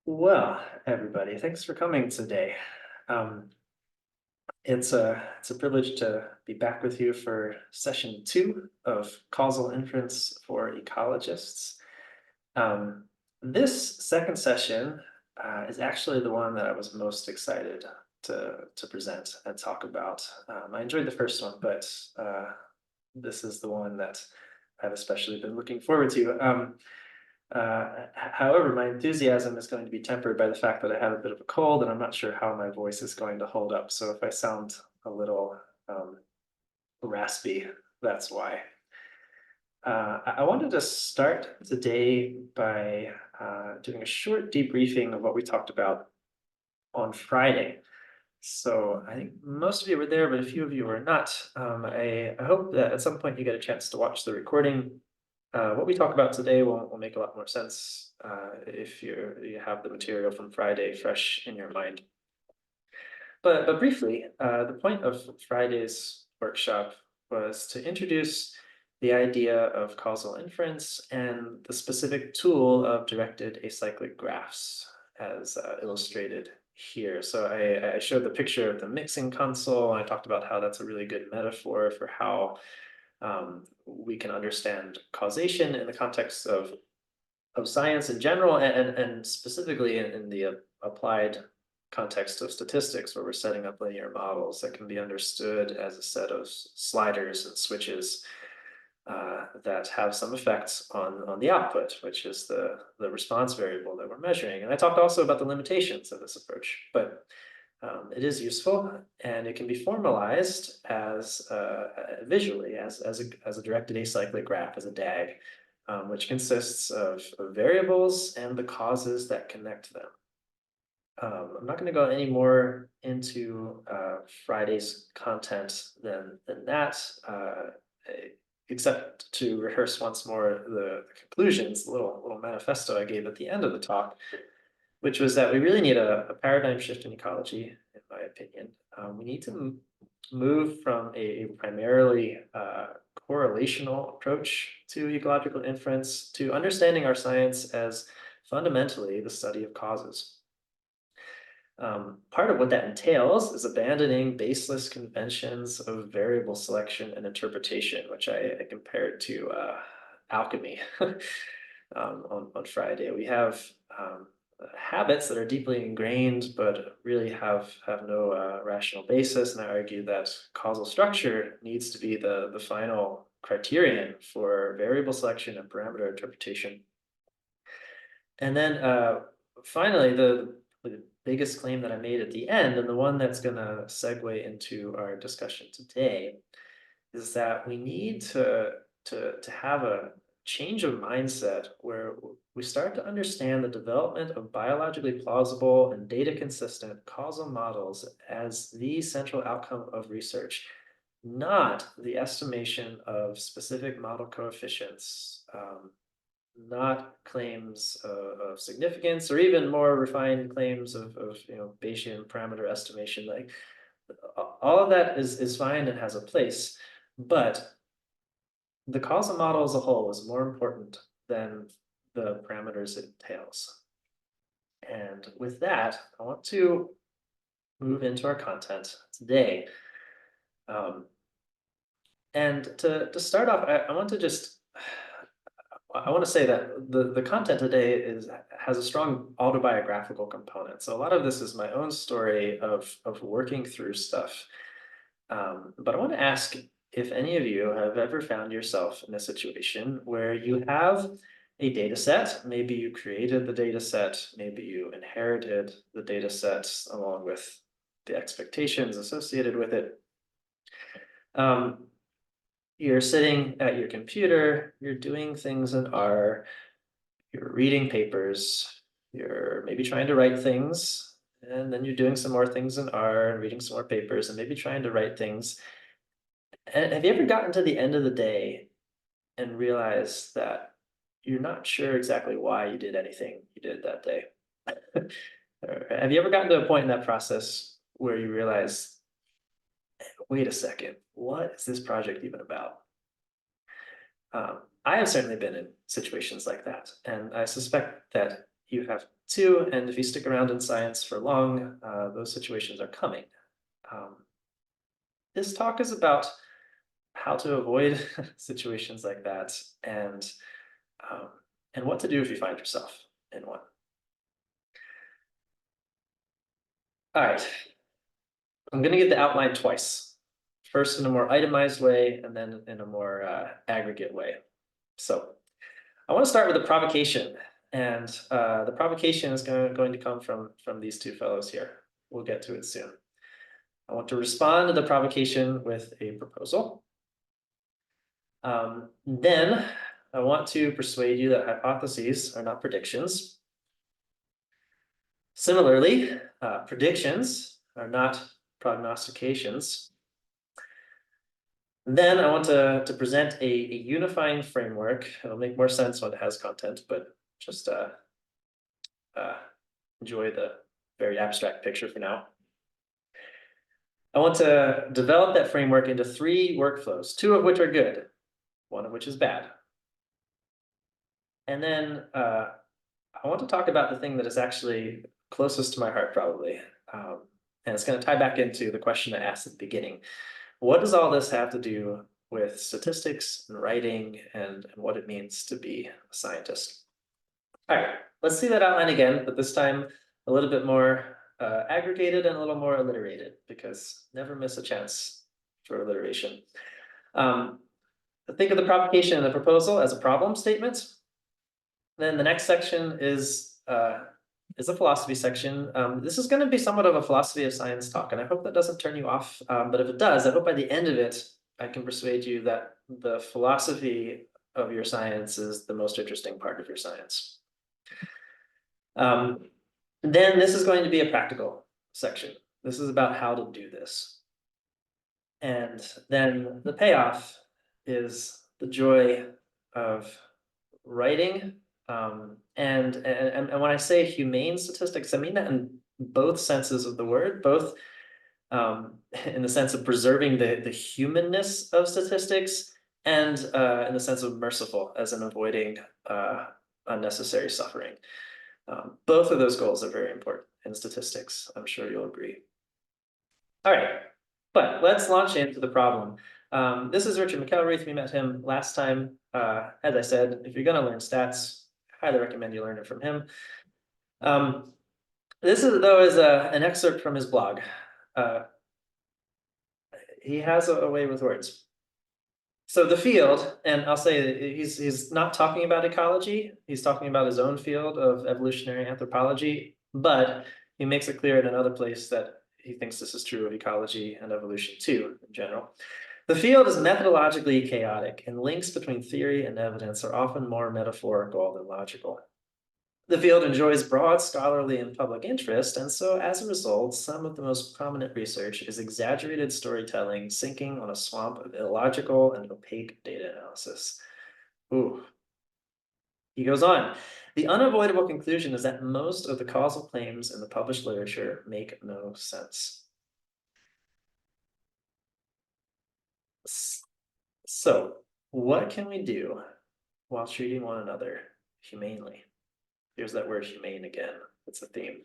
Well, everybody, thanks for coming today. Um, it's a privilege to be back with you for session two of causal inference for ecologists. Um, this second session is actually the one that I was most excited to present and talk about. I enjoyed the first one, but this is the one that I've especially been looking forward to. However, my enthusiasm is going to be tempered by the fact that I have a bit of a cold and I'm not sure how my voice is going to hold up. So if I sound a little um, raspy, that's why. I wanted to start today by doing a short debriefing of what we talked about on Friday. So I think most of you were there, but a few of you were not. I hope that at some point you get a chance to watch the recording. What we talk about today will make a lot more sense if you have the material from Friday fresh in your mind. But briefly, the point of Friday's workshop was to introduce the idea of causal inference and the specific tool of directed acyclic graphs as illustrated here. So I showed the picture of the mixing console, and I talked about how that's a really good metaphor for how we can understand causation in the context of science in general, and specifically in the applied context of statistics, where we're setting up linear models that can be understood as a set of sliders and switches that have some effects on the output, which is the response variable that we're measuring. And I talked also about the limitations of this approach, but it is useful, and it can be formalized as visually as a directed acyclic graph, as a DAG, which consists of variables and the causes that connect them. I'm not going to go any more into Friday's content than that, except to rehearse once more the conclusions, the little manifesto I gave at the end of the talk, which was that we really need a paradigm shift in ecology, in my opinion. We need to move from a primarily correlational approach to ecological inference to understanding our science as fundamentally the study of causes. Part of what that entails is abandoning baseless conventions of variable selection and interpretation, which I compared to alchemy on Friday. We have habits that are deeply ingrained, but really have no rational basis. And I argue that causal structure needs to be the final criterion for variable selection and parameter interpretation. And then finally, the biggest claim that I made at the end, and the one that's going to segue into our discussion today, is that we need to have a change of mindset where we start to understand the development of biologically plausible and data consistent causal models as the central outcome of research, not the estimation of specific model coefficients, not claims of significance, or even more refined claims of Bayesian parameter estimation. Like all of that is fine and has a place, but the causal model as a whole is more important than the parameters it entails. And with that, I want to move into our content today. And to start off, I want to just I want to say that the content today has a strong autobiographical component. So a lot of this is my own story of working through stuff. But I want to ask if any of you have ever found yourself in a situation where you have a data set. Maybe you created the data set, maybe you inherited the data sets along with the expectations associated with it. You're sitting at your computer, you're doing things in R, you're reading papers, you're maybe trying to write things, and then you're doing some more things in R and reading some more papers and maybe trying to write things. And have you ever gotten to the end of the day and realized that you're not sure exactly why you did anything you did that day? Or have you ever gotten to a point in that process where you realize, wait a second, what is this project even about? I have certainly been in situations like that, and I suspect that you have too. And if you stick around in science for long, those situations are coming. This talk is about how to avoid situations like that, um, and what to do if you find yourself in one. All right, I'm going to give the outline twice. First in a more itemized way, and then in a more aggregate way. So I want to start with a provocation, and the provocation is going to come from these two fellows here. We'll get to it soon. I want to respond to the provocation with a proposal. Then I want to persuade you that hypotheses are not predictions. Similarly, predictions are not prognostications. Then I want to present a unifying framework. It'll make more sense when it has content, but just enjoy the very abstract picture for now. I want to develop that framework into 3 workflows, 2 of which are good, 1 of which is bad. And then I want to talk about the thing that is actually closest to my heart, probably. And it's going to tie back into the question I asked at the beginning. What does all this have to do with statistics and writing and what it means to be a scientist? All right, let's see that outline again, but this time a little bit more aggregated and a little more alliterated, because never miss a chance for alliteration. Think of the provocation and the proposal as a problem statement. Then the next section is a philosophy section. This is going to be somewhat of a philosophy of science talk, and I hope that doesn't turn you off. But if it does, I hope by the end of it, I can persuade you that the philosophy of your science is the most interesting part of your science. Then this is going to be a practical section. This is about how to do this. And then the payoff is the joy of writing. And when I say humane statistics, I mean that in both senses of the word, both in the sense of preserving the humanness of statistics, and in the sense of merciful, as in avoiding unnecessary suffering. Both of those goals are very important in statistics. I'm sure you'll agree. All right, but let's launch into the problem. This is Richard McElraith. We met him last time. As I said, if you're going to learn stats, I highly recommend you learn it from him. This is, though, is an excerpt from his blog. He has a way with words. So the field, and I'll say he's not talking about ecology, he's talking about his own field of evolutionary anthropology, but he makes it clear in another place that he thinks this is true of ecology and evolution too, in general. The field is methodologically chaotic, and links between theory and evidence are often more metaphorical than logical. The field enjoys broad scholarly and public interest, and so as a result, some of the most prominent research is exaggerated storytelling sinking on a swamp of illogical and opaque data analysis. Ooh. He goes on. The unavoidable conclusion is that most of the causal claims in the published literature make no sense. So, what can we do while treating one another humanely? Here's that word humane again. It's a theme.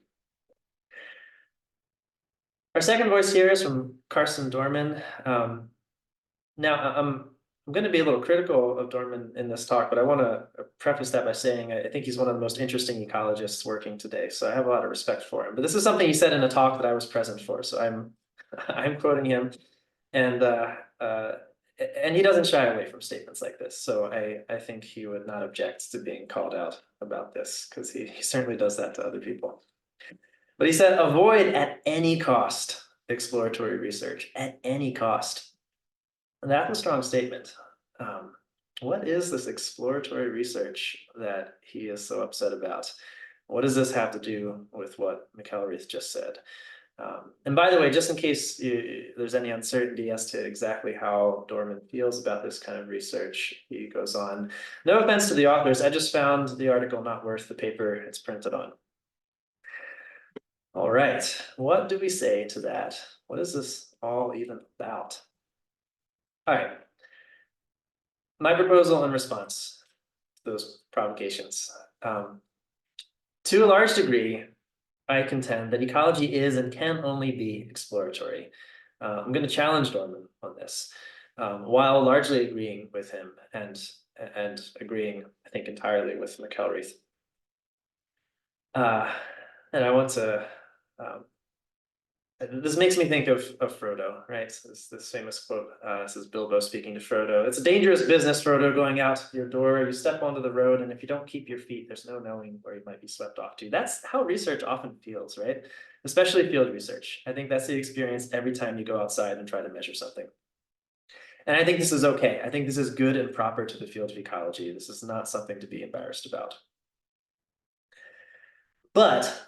Our second voice here is from Carson Dorman. Now, I'm going to be a little critical of Dorman in this talk, but I want to preface that by saying I think he's one of the most interesting ecologists working today, so I have a lot of respect for him. But this is something he said in a talk that I was present for, so I'm quoting him, and he doesn't shy away from statements like this. So I think he would not object to being called out about this, because he certainly does that to other people. But he said, avoid at any cost exploratory research, at any cost. And that's a strong statement. What is this exploratory research that he is so upset about? What does this have to do with what McElraith just said? And by the way, just in case there's any uncertainty as to exactly how Dorman feels about this kind of research, he goes on, no offense to the authors, I just found the article not worth the paper it's printed on. All right, what do we say to that? What is this all even about? All right, my proposal in response to those provocations. To a large degree, I contend that ecology is and can only be exploratory. I'm going to challenge Norman on this, while largely agreeing with him and agreeing, I think, entirely with McElreath. And I want to. This makes me think of Frodo, right? So this famous quote. This is Bilbo speaking to Frodo. It's a dangerous business, Frodo, going out your door. You step onto the road, and if you don't keep your feet, there's no knowing where you might be swept off to. That's how research often feels, right? Especially field research. I think that's the experience every time you go outside and try to measure something. And I think this is okay. I think this is good and proper to the field of ecology. This is not something to be embarrassed about. But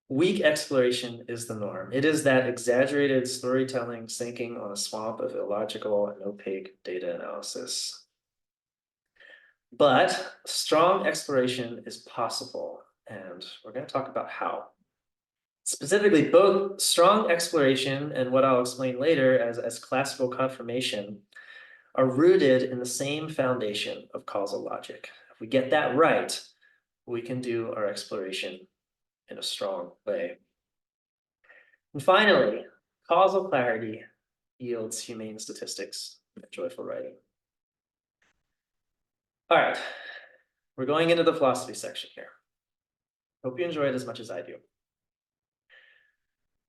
weak exploration is the norm. It is that exaggerated storytelling sinking on a swamp of illogical and opaque data analysis. But strong exploration is possible, and we're going to talk about how. Specifically, both strong exploration and what I'll explain later as classical confirmation are rooted in the same foundation of causal logic. If we get that right, we can do our exploration in a strong way. And finally, causal clarity yields humane statistics and joyful writing. All right, we're going into the philosophy section here. Hope you enjoy it as much as I do.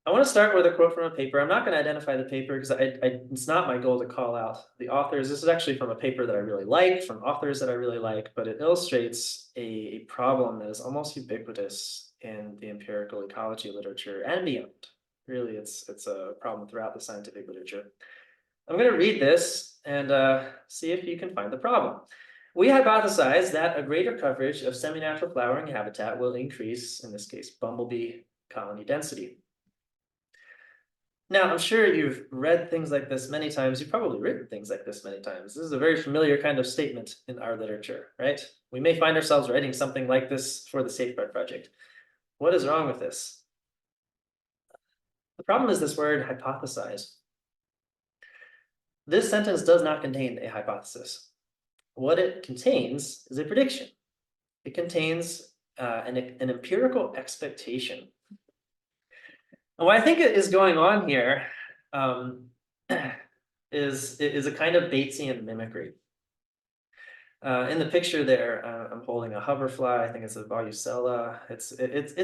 I want to start with a quote from a paper. I'm not going to identify the paper because it's not my goal to call out the authors. This is actually from a paper that I really like, from authors that I really like, but it illustrates a problem that is almost ubiquitous in the empirical ecology literature and beyond. Really, it's a problem throughout the scientific literature. I'm going to read this and see if you can find the problem. We hypothesize that a greater coverage of semi-natural flowering habitat will increase, in this case, bumblebee colony density. Now, I'm sure you've read things like this many times. You've probably written things like this many times. This is a very familiar kind of statement in our literature, right? We may find ourselves writing something like this for the Safeguard Project. What is wrong with this? The problem is this word hypothesize. This sentence does not contain a hypothesis. What it contains is a prediction. It contains an empirical expectation. And what I think is going on here is a kind of Batesian mimicry. In the picture there, I'm holding a hoverfly. I think it's a Volucella. It's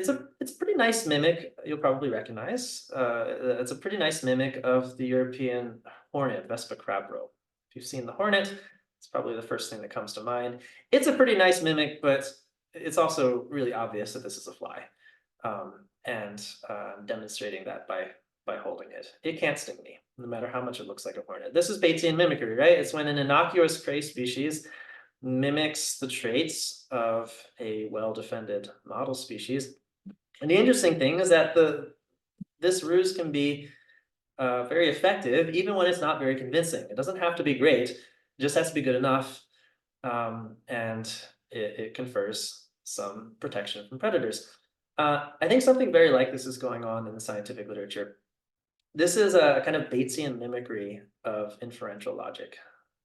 a pretty nice mimic. You'll probably recognize. It's a pretty nice mimic of the European hornet, Vespa crabrow. If you've seen the hornet, it's probably the first thing that comes to mind. It's a pretty nice mimic, but it's also really obvious that this is a fly. And I'm demonstrating that by holding it. It can't sting me, no matter how much it looks like a hornet. This is Batesian mimicry, right? It's when an innocuous prey species mimics the traits of a well-defended model species. And the interesting thing is that this ruse can be very effective, even when it's not very convincing. It doesn't have to be great, it just has to be good enough. And it confers some protection from predators. I think something very like this is going on in the scientific literature. This is a kind of Batesian mimicry of inferential logic.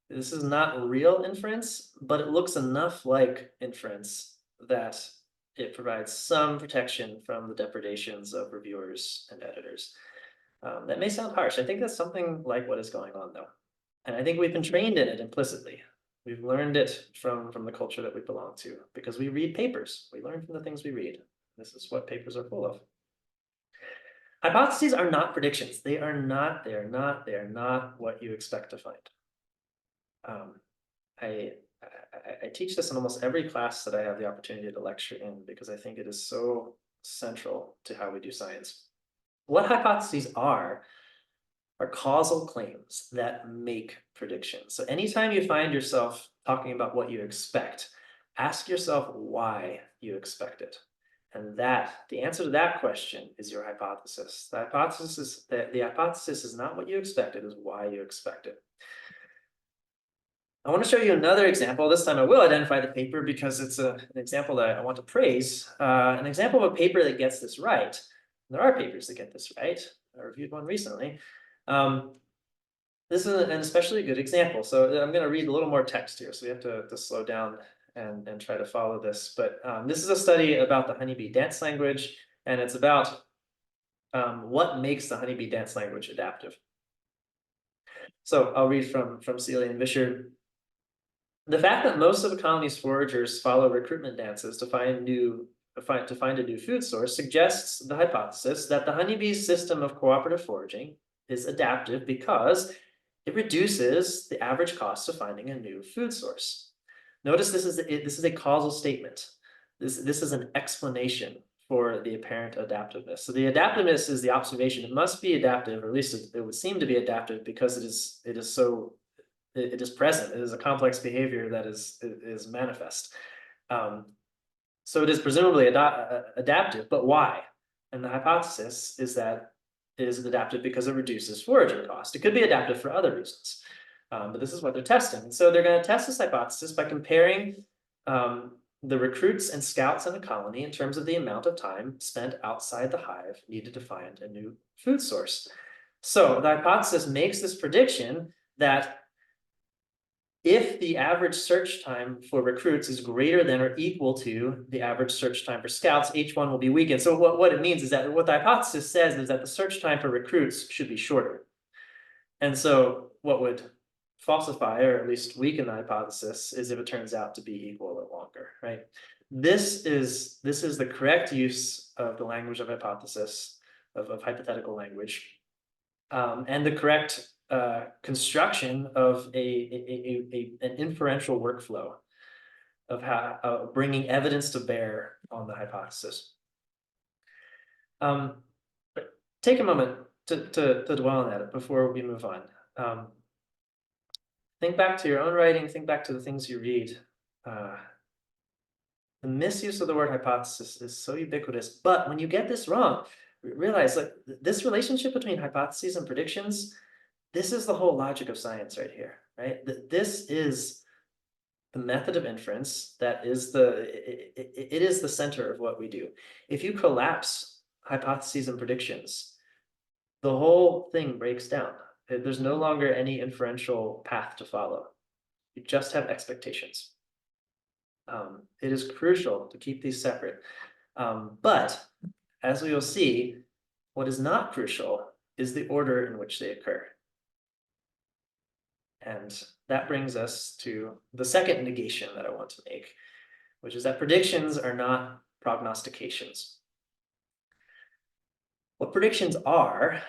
This is not real inference, but it looks enough like inference that it provides some protection from the depredations of reviewers and editors. That may sound harsh. I think that's something like what is going on, though. And I think we've been trained in it implicitly. We've learned it from the culture that we belong to because we read papers. We learn from the things we read. This is what papers are full of. Hypotheses are not predictions. They are not what you expect to find. I teach this in almost every class that I have the opportunity to lecture in because I think it is so central to how we do science. What hypotheses are causal claims that make predictions. So anytime you find yourself talking about what you expect, ask yourself why you expect it. And the answer to that question is your hypothesis. The hypothesis is not what you expect, it is why you expect it. I want to show you another example. This time I will identify the paper because it's an example that I want to praise. An example of a paper that gets this right. There are papers that get this right. I reviewed one recently. This is an especially good example. So I'm going to read a little more text here. So we have to slow down and try to follow this. But this is a study about the honeybee dance language, and it's about what makes the honeybee dance language adaptive. So I'll read from Seeley and Vischer. The fact that most of the colony's foragers follow recruitment dances to find a new food source suggests the hypothesis that the honeybee's system of cooperative foraging is adaptive because it reduces the average cost of finding a new food source. Notice this is a causal statement. This is an explanation for the apparent adaptiveness. So the adaptiveness is the observation. It must be adaptive, or at least it would seem to be adaptive, because it is present. It is a complex behavior that is manifest. So it is presumably adaptive, but why? And the hypothesis is that it is adaptive because it reduces foraging cost. It could be adaptive for other reasons, but this is what they're testing. And so they're going to test this hypothesis by comparing the recruits and scouts in a colony in terms of the amount of time spent outside the hive needed to find a new food source. So the hypothesis makes this prediction that if the average search time for recruits is greater than or equal to the average search time for scouts, H1 will be weakened. So what it means is that what the hypothesis says is that the search time for recruits should be shorter. And so what would falsify, or at least weaken, the hypothesis is if it turns out to be equal or longer, right? This is the correct use of the language of hypothesis, of hypothetical language, and the correct construction of an inferential workflow of how bringing evidence to bear on the hypothesis. Take a moment to dwell on that before we move on. Think back to your own writing, think back to the things you read. The misuse of the word hypothesis is so ubiquitous, but when you get this wrong, realize, like, this relationship between hypotheses and predictions, this is the whole logic of science right here, right? This is the method of inference that is it is the center of what we do. If you collapse hypotheses and predictions, the whole thing breaks down. There's no longer any inferential path to follow. You just have expectations. It is crucial to keep these separate. But as we will see, what is not crucial is the order in which they occur. And that brings us to the second negation that I want to make, which is that predictions are not prognostications. What predictions are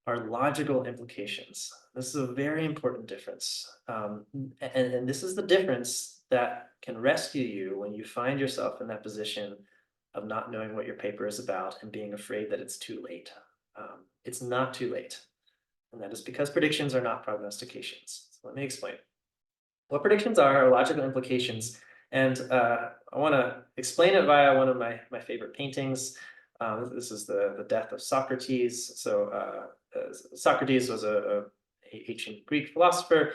logical implications. This is a very important difference. And this is the difference that can rescue you when you find yourself in that position of not knowing what your paper is about and being afraid that it's too late. It's not too late. And that is because predictions are not prognostications. So let me explain. What predictions are logical implications. And I want to explain it via one of my favorite paintings. This is the death of Socrates. So Socrates was a ancient Greek philosopher.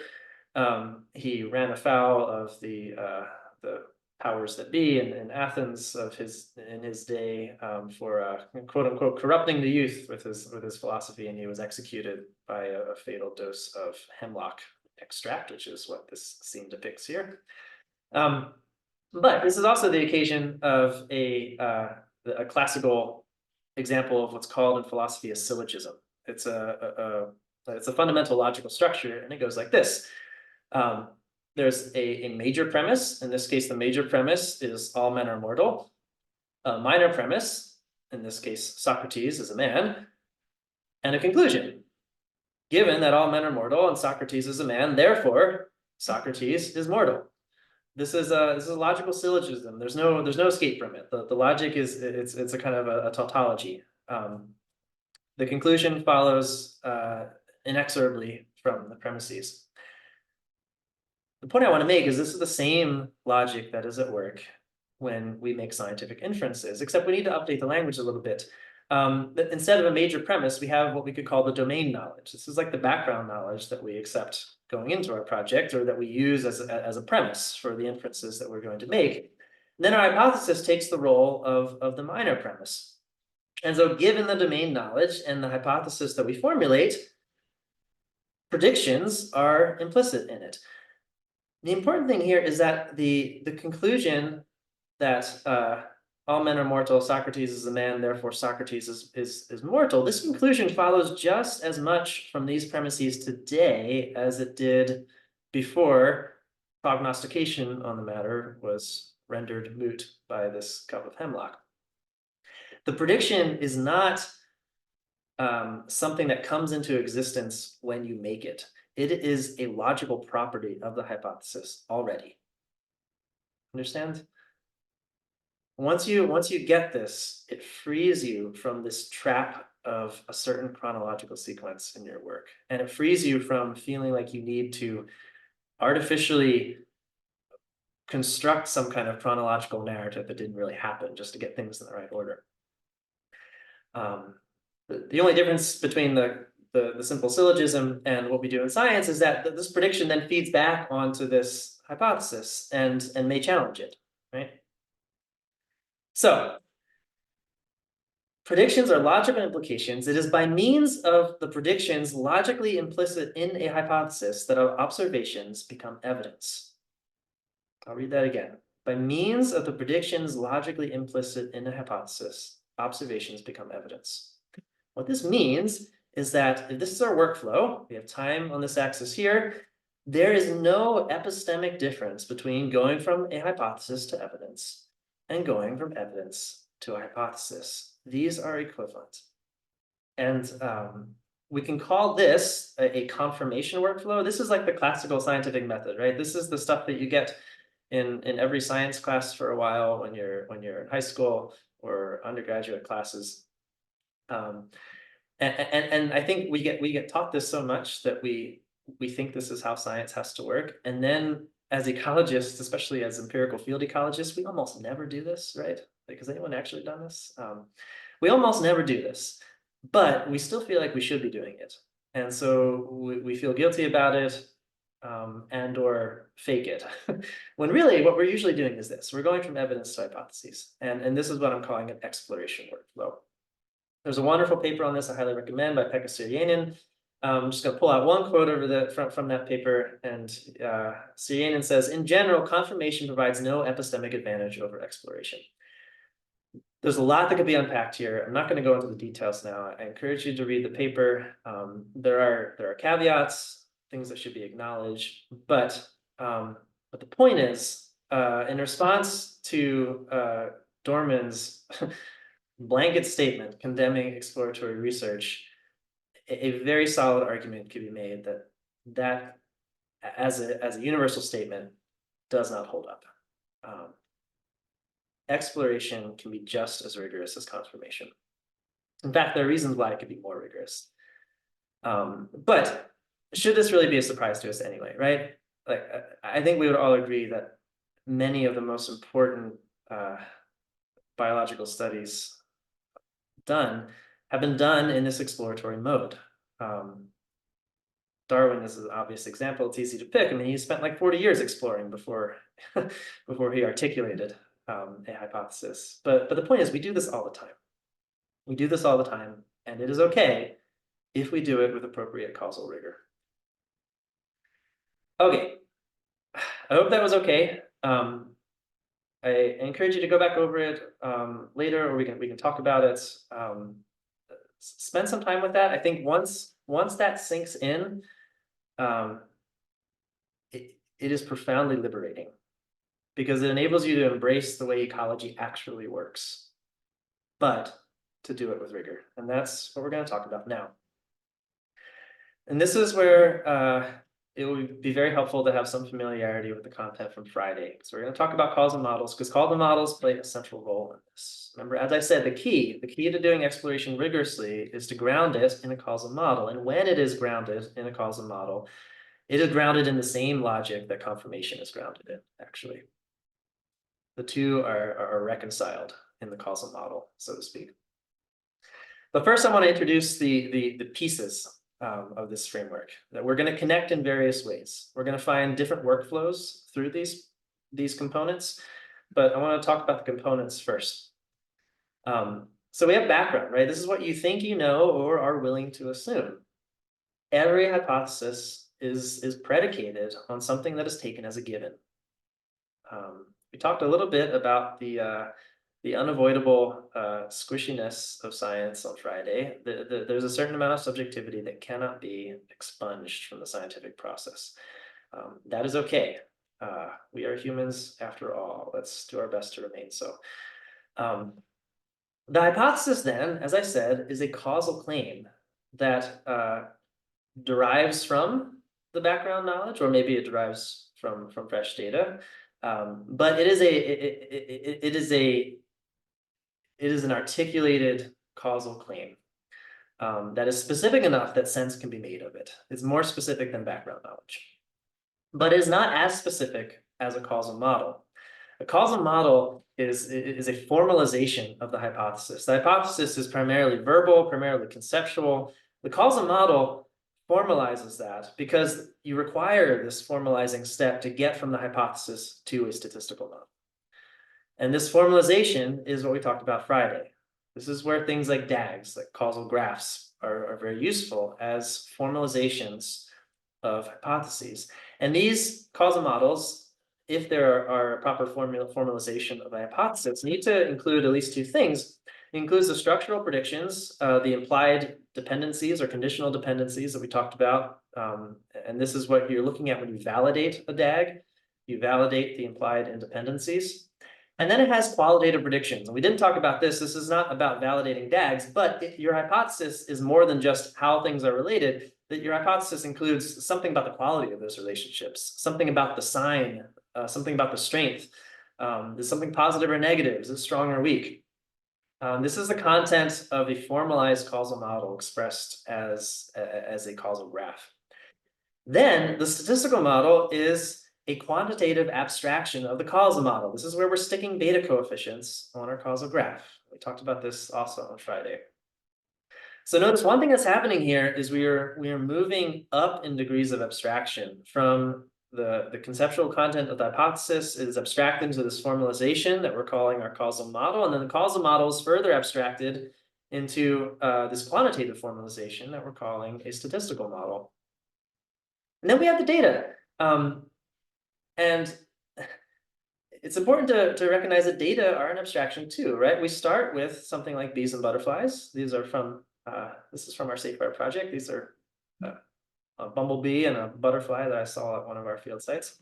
He ran afoul of the powers that be in Athens in his day for quote unquote corrupting the youth with his philosophy, and he was executed by a fatal dose of hemlock extract, which is what this scene depicts here. But this is also the occasion of a classical example of what's called in philosophy a syllogism. It's a fundamental logical structure, and it goes like this. There's a major premise. In this case, the major premise is all men are mortal. A minor premise, in this case, Socrates is a man, and a conclusion. Given that all men are mortal and Socrates is a man, therefore Socrates is mortal. This is a logical syllogism. There's no escape from it. The logic is it's a kind of a tautology. The conclusion follows inexorably from the premises. The point I want to make is this is the same logic that is at work when we make scientific inferences, except we need to update the language a little bit. Instead of a major premise, we have what we could call the domain knowledge. This is like the background knowledge that we accept going into our project, or that we use as a premise for the inferences that we're going to make. And then our hypothesis takes the role of the minor premise. And so given the domain knowledge and the hypothesis that we formulate, predictions are implicit in it. The important thing here is that the conclusion that all men are mortal, Socrates is a man, therefore Socrates is mortal. This conclusion follows just as much from these premises today as it did before prognostication on the matter was rendered moot by this cup of hemlock. The prediction is not something that comes into existence when you make it. It is a logical property of the hypothesis already. Understand? Once you get this, it frees you from this trap of a certain chronological sequence in your work. And it frees you from feeling like you need to artificially construct some kind of chronological narrative that didn't really happen just to get things in the right order. The only difference between the simple syllogism and what we do in science is that this prediction then feeds back onto this hypothesis and may challenge it, right? So predictions are logical implications. It is by means of the predictions logically implicit in a hypothesis that our observations become evidence. I'll read that again. By means of the predictions logically implicit in a hypothesis, observations become evidence. What this means is that if this is our workflow, we have time on this axis here, there is no epistemic difference between going from a hypothesis to evidence and going from evidence to a hypothesis. These are equivalent. And we can call this a confirmation workflow. This is like the classical scientific method, right? This is the stuff that you get in every science class for a while when you're in high school or undergraduate classes. And I think we get taught this so much that we think this is how science has to work. And then as ecologists, especially as empirical field ecologists, we almost never do this, right? Like, has anyone actually done this? We almost never do this, but we still feel like we should be doing it. And so we feel guilty about it and or fake it. When really what we're usually doing is this. We're going from evidence to hypotheses. And this is what I'm calling an exploration workflow. There's a wonderful paper on this I highly recommend by Pekka Sirjainen. I'm just going to pull out one quote over from that paper. And Sirjainen says, in general, confirmation provides no epistemic advantage over exploration. There's a lot that could be unpacked here. I'm not going to go into the details now. I encourage you to read the paper. There are caveats, things that should be acknowledged. But the point is, in response to Dorman's blanket statement condemning exploratory research, a very solid argument could be made that as a universal statement does not hold up. Exploration can be just as rigorous as confirmation. In fact, there are reasons why it could be more rigorous. But should this really be a surprise to us anyway, right? Like, I think we would all agree that many of the most important biological studies have been done in this exploratory mode. Darwin is an obvious example. It's easy to pick. I mean, he spent like 40 years exploring before he articulated a hypothesis. But the point is, we do this all the time. We do this all the time, and it is okay if we do it with appropriate causal rigor. Okay, I hope that was okay. I encourage you to go back over it later, or we can talk about it. Spend some time with that. I think once that sinks in, it is profoundly liberating, because it enables you to embrace the way ecology actually works, but to do it with rigor. And that's what we're going to talk about now. And this is where it would be very helpful to have some familiarity with the content from Friday. So we're going to talk about causal models, because causal models play a central role in this. Remember, as I said, the key to doing exploration rigorously is to ground it in a causal model. And when it is grounded in a causal model, it is grounded in the same logic that confirmation is grounded in, actually. The two are reconciled in the causal model, so to speak. But first, I want to introduce the pieces of this framework that we're going to connect in various ways. We're going to find different workflows through these components, but I want to talk about the components first. So we have background, right? This is what you think you know or are willing to assume. Every hypothesis is predicated on something that is taken as a given. We talked a little bit about the unavoidable squishiness of science on Friday. There's a certain amount of subjectivity that cannot be expunged from the scientific process. That is okay. We are humans after all. Let's do our best to remain so. The hypothesis then, as I said, is a causal claim that derives from the background knowledge, or maybe it derives from fresh data. But it is an articulated causal claim that is specific enough that sense can be made of it. It's more specific than background knowledge, but is not as specific as a causal model. A causal model is a formalization of the hypothesis. The hypothesis is primarily verbal, primarily conceptual. The causal model formalizes that because you require this formalizing step to get from the hypothesis to a statistical model. And this formalization is what we talked about Friday. This is where things like DAGs, like causal graphs, are very useful as formalizations of hypotheses. And these causal models, if there are a proper formalization of a hypothesis, need to include at least two things. It includes the structural predictions, the implied dependencies or conditional dependencies that we talked about. And this is what you're looking at when you validate a DAG. You validate the implied independencies. And then it has qualitative predictions. And we didn't talk about this. This is not about validating DAGs, but if your hypothesis is more than just how things are related, that your hypothesis includes something about the quality of those relationships, something about the sign, something about the strength. Is something positive or negative? Is it strong or weak? This is the content of a formalized causal model expressed as a causal graph. Then the statistical model is a quantitative abstraction of the causal model. This is where we're sticking beta coefficients on our causal graph. We talked about this also on Friday. So notice one thing that's happening here is we are moving up in degrees of abstraction from the conceptual content of the hypothesis is abstracted into this formalization that we're calling our causal model. And then the causal model is further abstracted into this quantitative formalization that we're calling a statistical model. And then we have the data. And it's important to recognize that data are an abstraction too, right? We start with something like bees and butterflies. These are from, this is from our Safeguard project. These are a bumblebee and a butterfly that I saw at one of our field sites.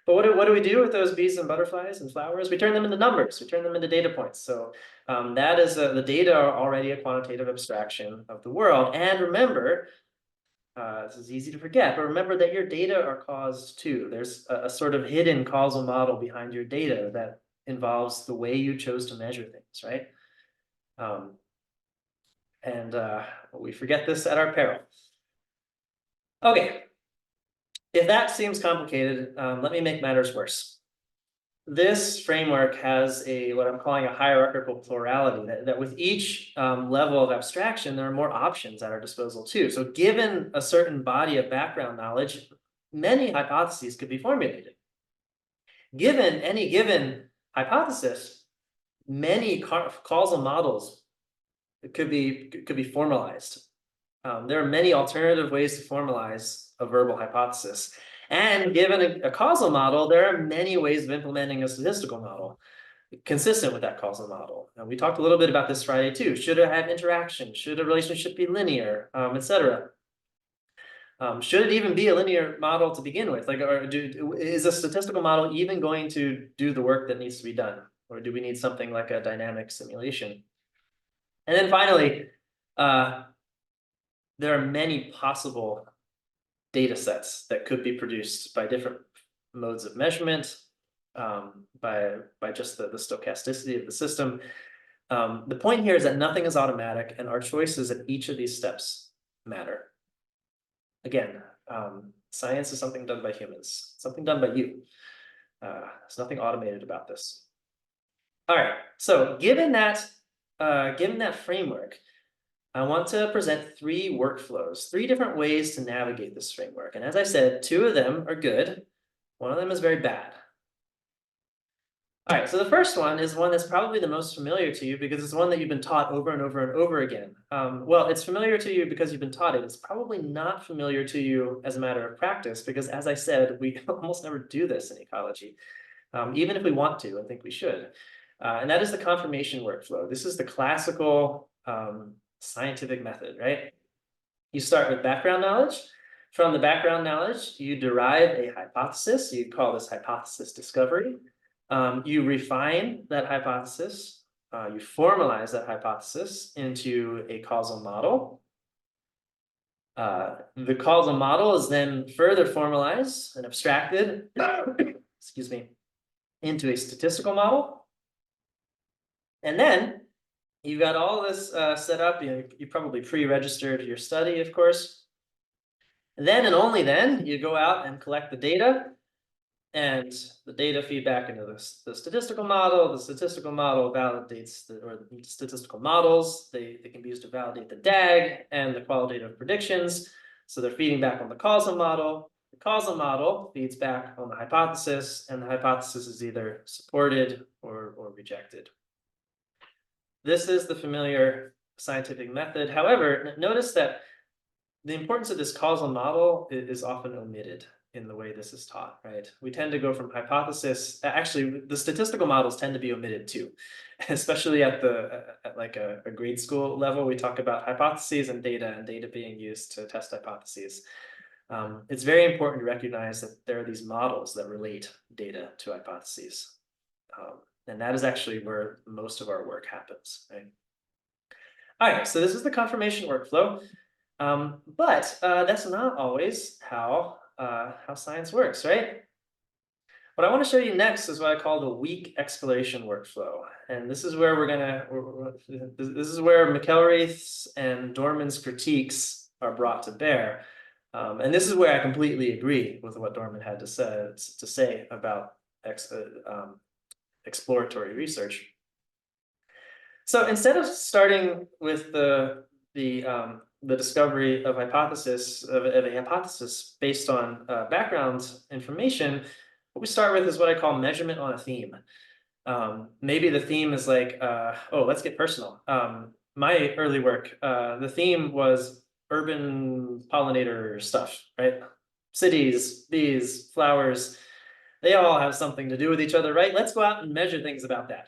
But what do we do with those bees and butterflies and flowers? We turn them into numbers. We turn them into data points. So that is the data are already a quantitative abstraction of the world. And remember, this is easy to forget, but remember that your data are caused too. There's a sort of hidden causal model behind your data that involves the way you chose to measure things, right? We forget this at our peril. Okay, if that seems complicated, let me make matters worse. This framework has what I'm calling a hierarchical plurality, that with each level of abstraction, there are more options at our disposal too. So given a certain body of background knowledge, many hypotheses could be formulated. Given any given hypothesis, many causal models could be formalized. There are many alternative ways to formalize a verbal hypothesis. And given a causal model, there are many ways of implementing a statistical model consistent with that causal model. And we talked a little bit about this Friday too. Should it have interaction? Should a relationship be linear, etc.? Should it even be a linear model to begin with? Like, is a statistical model even going to do the work that needs to be done? Or do we need something like a dynamic simulation? And then finally, there are many possible data sets that could be produced by different modes of measurement, by just the stochasticity of the system. The point here is that nothing is automatic, and our choices at each of these steps matter. Again, science is something done by humans, something done by you. There's nothing automated about this. All right, so given that framework, I want to present three workflows, three different ways to navigate this framework. And as I said, two of them are good. One of them is very bad. All right, so the first one is one that's probably the most familiar to you because it's one that you've been taught over and over and over again. Well, it's familiar to you because you've been taught it. It's probably not familiar to you as a matter of practice because, as I said, we almost never do this in ecology, even if we want to. I think we should. And that is the confirmation workflow. This is the classical scientific method, right? You start with background knowledge. From the background knowledge, you derive a hypothesis. You call this hypothesis discovery. You refine that hypothesis. You formalize that hypothesis into a causal model. The causal model is then further formalized and abstracted, excuse me, into a statistical model. And then you've got all this set up. You probably pre-registered your study, of course. Then and only then you go out and collect the data, and the data feedback into the statistical model. The statistical model validates or the statistical models. They can be used to validate the DAG and the qualitative predictions. So they're feeding back on the causal model. The causal model feeds back on the hypothesis, and the hypothesis is either supported or rejected. This is the familiar scientific method. However, notice that the importance of this causal model is often omitted in the way this is taught, right? We tend to go from hypothesis, actually, the statistical models tend to be omitted too, especially at like a grade school level. We talk about hypotheses and data being used to test hypotheses. It's very important to recognize that there are these models that relate data to hypotheses. And that is actually where most of our work happens, right? All right, so this is the confirmation workflow. But that's not always how science works, right? What I want to show you next is what I call the weak exploration workflow. And this is where this is where McElraith's and Dorman's critiques are brought to bear. And this is where I completely agree with what Dorman had to say about exploratory research. So instead of starting with the discovery of a hypothesis based on background information, what we start with is what I call measurement on a theme. Maybe the theme is like, oh, let's get personal. My early work, the theme was urban pollinator stuff, right? Cities, bees, flowers, they all have something to do with each other, right? Let's go out and measure things about that.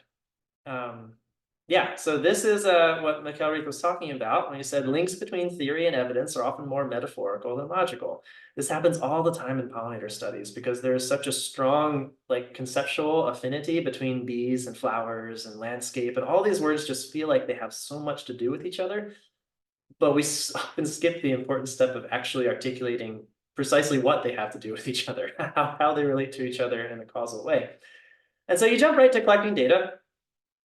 Yeah, so this is what McElraith was talking about when he said links between theory and evidence are often more metaphorical than logical. This happens all the time in pollinator studies because there is such a strong like conceptual affinity between bees and flowers and landscape, and all these words just feel like they have so much to do with each other. But we often skip the important step of actually articulating precisely what they have to do with each other, how they relate to each other in a causal way. And so you jump right to collecting data.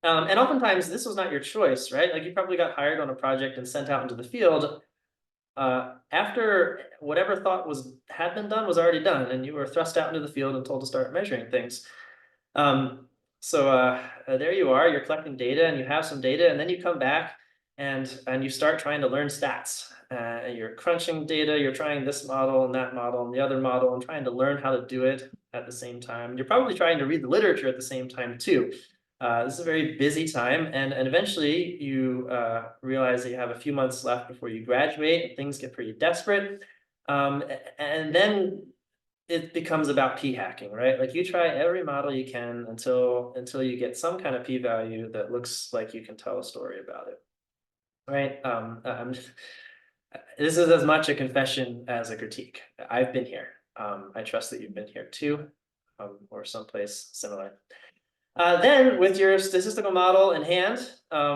And oftentimes this was not your choice, right? Like you probably got hired on a project and sent out into the field after whatever thought had been done was already done, and you were thrust out into the field and told to start measuring things. So there you are, you're collecting data and you have some data, and then you come back and you start trying to learn stats. You're crunching data, you're trying this model and that model and the other model and trying to learn how to do it at the same time. You're probably trying to read the literature at the same time too. This is a very busy time, and eventually you realize that you have a few months left before you graduate, and things get pretty desperate. And then it becomes about p-hacking, right? Like you try every model you can until you get some kind of p-value that looks like you can tell a story about it, right? This is as much a confession as a critique. I've been here. I trust that you've been here too, or someplace similar. Then with your statistical model in hand,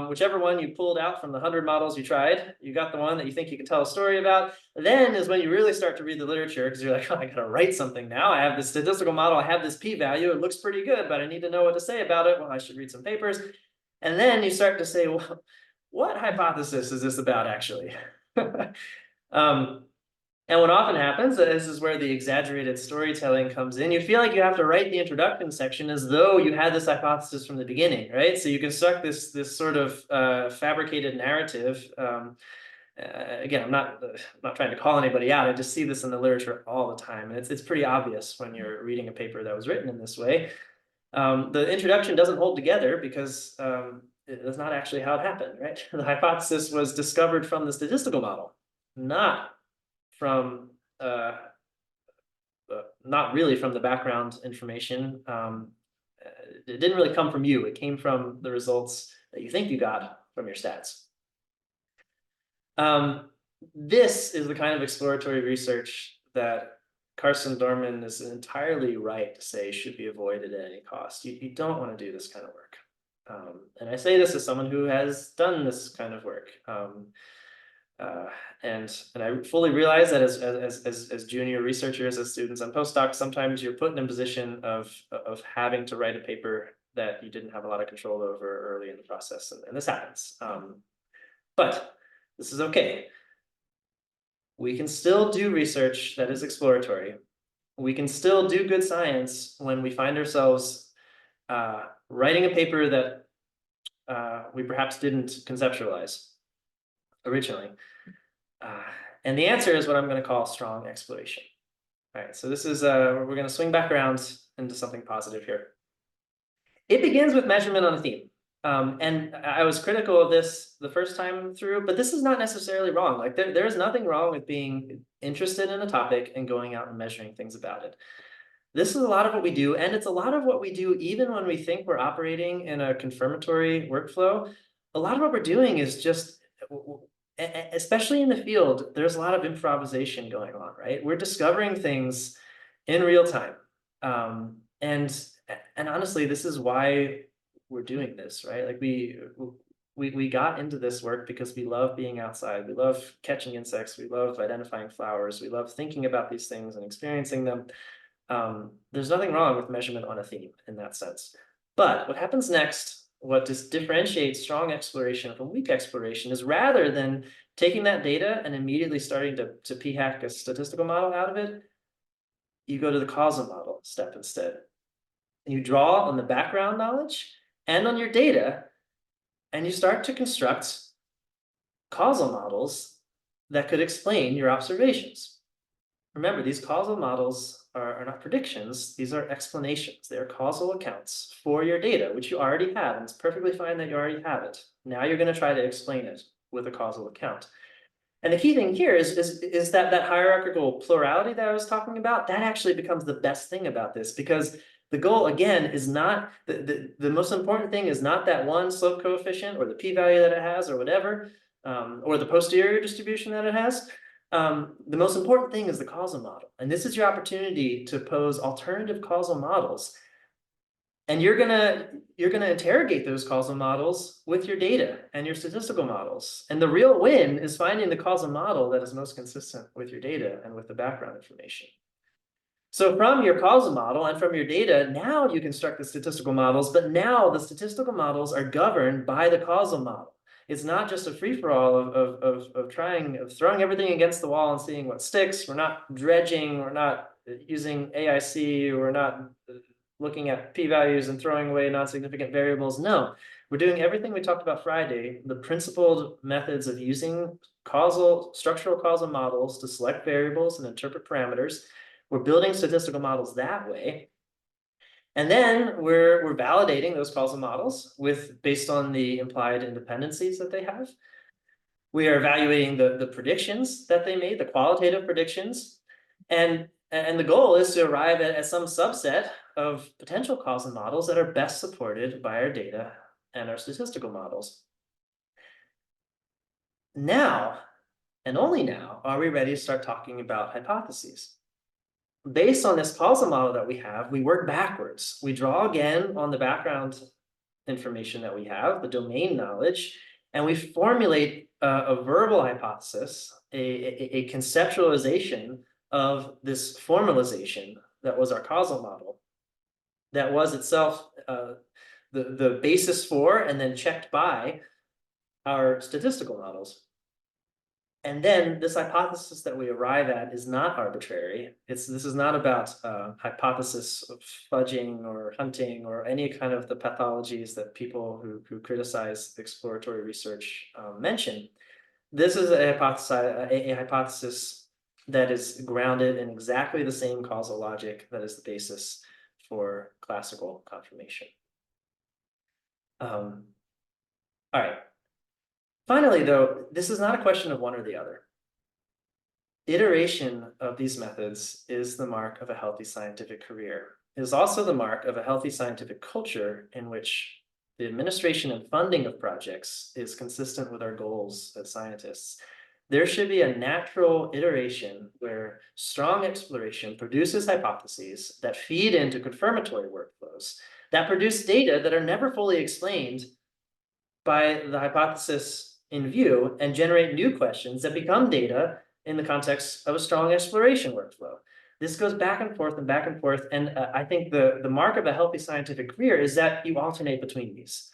whichever one you pulled out from the 100 models you tried, you got the one that you think you can tell a story about. Then is when you really start to read the literature because you're like, oh, I got to write something now. I have this statistical model. I have this p-value. It looks pretty good, but I need to know what to say about it. Well, I should read some papers. And then you start to say, well, what hypothesis is this about actually? And what often happens, this is where the exaggerated storytelling comes in. You feel like you have to write the introduction section as though you had this hypothesis from the beginning, right? So you construct this sort of fabricated narrative. Again, I'm not trying to call anybody out. I just see this in the literature all the time, and it's pretty obvious when you're reading a paper that was written in this way. The introduction doesn't hold together because that's not actually how it happened, right? The hypothesis was discovered from the statistical model, not from not really from the background information. It didn't really come from you. It came from the results that you think you got from your stats. This is the kind of exploratory research that Carson Dorman is entirely right to say should be avoided at any cost. You don't want to do this kind of work. And I say this as someone who has done this kind of work. And I fully realize that as junior researchers, as students and postdocs, sometimes you're put in a position of having to write a paper that you didn't have a lot of control over early in the process, and this happens. But this is okay. We can still do research that is exploratory. We can still do good science when we find ourselves writing a paper that we perhaps didn't conceptualize originally. And the answer is what I'm going to call strong exploration. All right, so this is, we're going to swing back around into something positive here. It begins with measurement on a theme. And I was critical of this the first time through, but this is not necessarily wrong. Like there is nothing wrong with being interested in a topic and going out and measuring things about it. This is a lot of what we do, and it's a lot of what we do even when we think we're operating in a confirmatory workflow. A lot of what we're doing is just, especially in the field, there's a lot of improvisation going on, right? We're discovering things in real time. And honestly, this is why we're doing this, right? Like we got into this work because we love being outside. We love catching insects. We love identifying flowers. We love thinking about these things and experiencing them. There's nothing wrong with measurement on a theme in that sense. But what happens next, what differentiates strong exploration from weak exploration, is rather than taking that data and immediately starting to p-hack a statistical model out of it, you go to the causal model step instead. And you draw on the background knowledge and on your data, and you start to construct causal models that could explain your observations. Remember, these causal models are not predictions, these are explanations. They are causal accounts for your data, which you already have, and it's perfectly fine that you already have it. Now you're going to try to explain it with a causal account. And the key thing here is that hierarchical plurality that I was talking about, that actually becomes the best thing about this, because the goal, again, is not, the most important thing is not that one slope coefficient or the p-value that it has or whatever, or the posterior distribution that it has. The most important thing is the causal model. And this is your opportunity to pose alternative causal models. And you're gonna interrogate those causal models with your data and your statistical models. And the real win is finding the causal model that is most consistent with your data and with the background information. So from your causal model and from your data, now you construct the statistical models, but now the statistical models are governed by the causal model. It's not just a free-for-all of throwing everything against the wall and seeing what sticks. We're not dredging, we're not using AIC, we're not looking at p-values and throwing away non-significant variables. No, we're doing everything we talked about Friday, the principled methods of using structural causal models to select variables and interpret parameters. We're building statistical models that way. And then we're validating those causal models based on the implied independencies that they have. We are evaluating the predictions that they made, the qualitative predictions. And the goal is to arrive at some subset of potential causal models that are best supported by our data and our statistical models. Now, and only now, are we ready to start talking about hypotheses. Based on this causal model that we have, we work backwards. We draw again on the background information that we have, the domain knowledge, and we formulate a verbal hypothesis, a conceptualization of this formalization that was our causal model, that was itself the basis for and then checked by our statistical models. And then this hypothesis that we arrive at is not arbitrary. This is not about hypothesis of fudging or hunting or any kind of the pathologies that people who criticize exploratory research mention. This is a hypothesis that is grounded in exactly the same causal logic that is the basis for classical confirmation. All right. Finally, though, this is not a question of one or the other. Iteration of these methods is the mark of a healthy scientific career. It is also the mark of a healthy scientific culture in which the administration and funding of projects is consistent with our goals as scientists. There should be a natural iteration where strong exploration produces hypotheses that feed into confirmatory workflows that produce data that are never fully explained by the hypothesis in view and generate new questions that become data in the context of a strong exploration workflow. This goes back and forth and back and forth. And I think the mark of a healthy scientific career is that you alternate between these.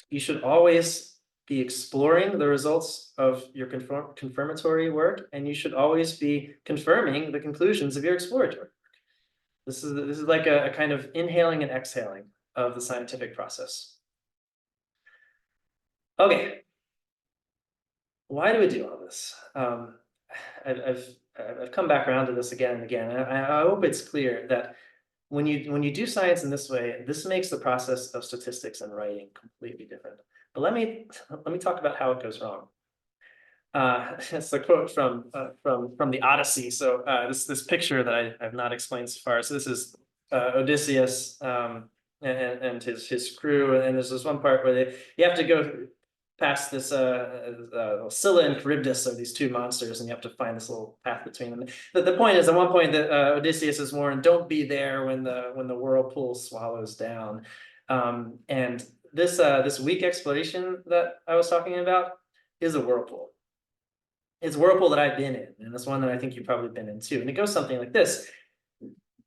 You should always be exploring the results of your confirmatory work, and you should always be confirming the conclusions of your exploratory work. This is like a kind of inhaling and exhaling of the scientific process. Okay. Why do we do all this? I've come back around to this again and again. I hope it's clear that when you do science in this way, this makes the process of statistics and writing completely different. But let me talk about how it goes wrong. It's a quote from the Odyssey. So this picture that I have not explained so far. So this is Odysseus and his crew, and there's this one part where you have to go past this Scylla and Charybdis are these two monsters, and you have to find this little path between them. The point is, at one point, that Odysseus is warned, "Don't be there when the whirlpool swallows down." And this weak exploration that I was talking about is a whirlpool. It's a whirlpool that I've been in, and it's one that I think you've probably been in too. And it goes something like this.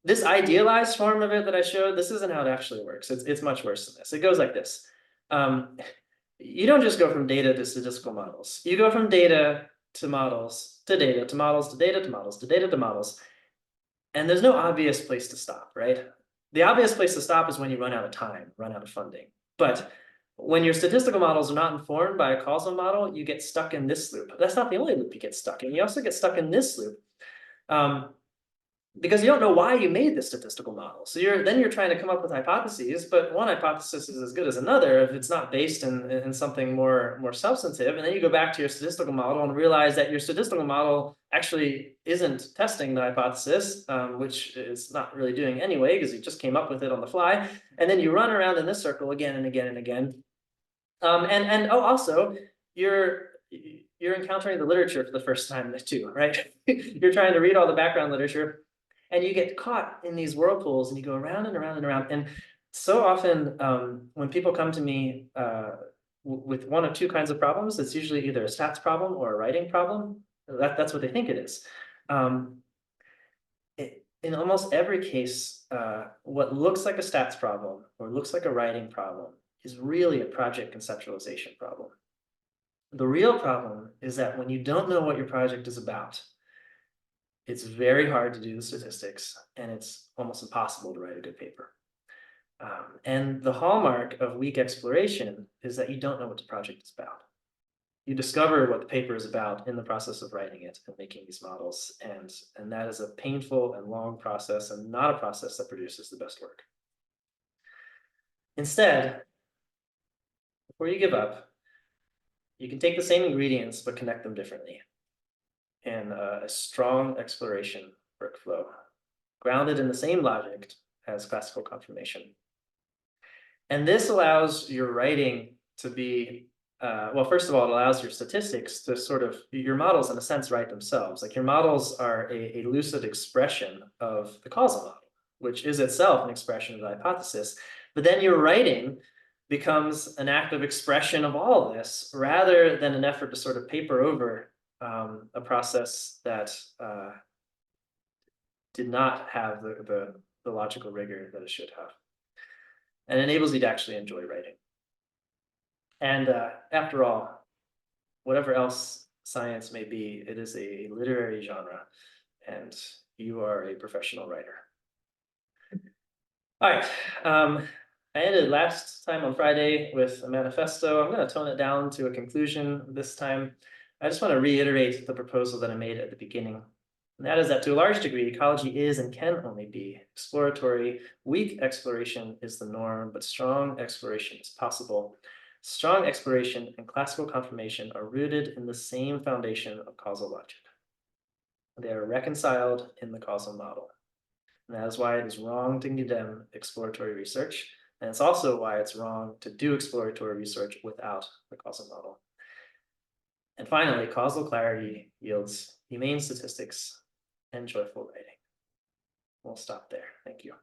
This idealized form of it that I showed, this isn't how it actually works. It's much worse than this. It goes like this. You don't just go from data to statistical models. You go from data to models to data to models to data to models to data to models. And there's no obvious place to stop, right? The obvious place to stop is when you run out of time, run out of funding. But when your statistical models are not informed by a causal model, you get stuck in this loop. That's not the only loop you get stuck in. You also get stuck in this loop. Because you don't know why you made the statistical model. So then you're trying to come up with hypotheses, but one hypothesis is as good as another if it's not based in something more substantive. And then you go back to your statistical model and realize that your statistical model actually isn't testing the hypothesis, which it's not really doing anyway, because you just came up with it on the fly. And then you run around in this circle again and again and again. Also, you're encountering the literature for the first time too, right? You're trying to read all the background literature. And you get caught in these whirlpools and you go around and around and around. And so often when people come to me with one of two kinds of problems, it's usually either a stats problem or a writing problem. That's what they think it is. In almost every case, what looks like a stats problem or looks like a writing problem is really a project conceptualization problem. The real problem is that when you don't know what your project is about, it's very hard to do the statistics, and it's almost impossible to write a good paper. And the hallmark of weak exploration is that you don't know what the project is about. You discover what the paper is about in the process of writing it and making these models, and that is a painful and long process and not a process that produces the best work. Instead, before you give up, you can take the same ingredients but connect them differently in a strong exploration workflow, grounded in the same logic as classical confirmation. And this allows your writing to be, well, first of all, it allows your statistics to sort of, your models in a sense write themselves. Like your models are a lucid expression of the causal model, which is itself an expression of the hypothesis. But then your writing becomes an act of expression of all of this rather than an effort to sort of paper over a process that did not have the logical rigor that it should have, and enables you to actually enjoy writing. And after all, whatever else science may be, it is a literary genre, and you are a professional writer. All right. I ended last time on Friday with a manifesto. I'm going to tone it down to a conclusion this time. I just want to reiterate the proposal that I made at the beginning. And that is that to a large degree, ecology is and can only be exploratory. Weak exploration is the norm, but strong exploration is possible. Strong exploration and classical confirmation are rooted in the same foundation of causal logic. They are reconciled in the causal model. And that is why it is wrong to condemn exploratory research. And it's also why it's wrong to do exploratory research without the causal model. And finally, causal clarity yields humane statistics and joyful writing. We'll stop there. Thank you.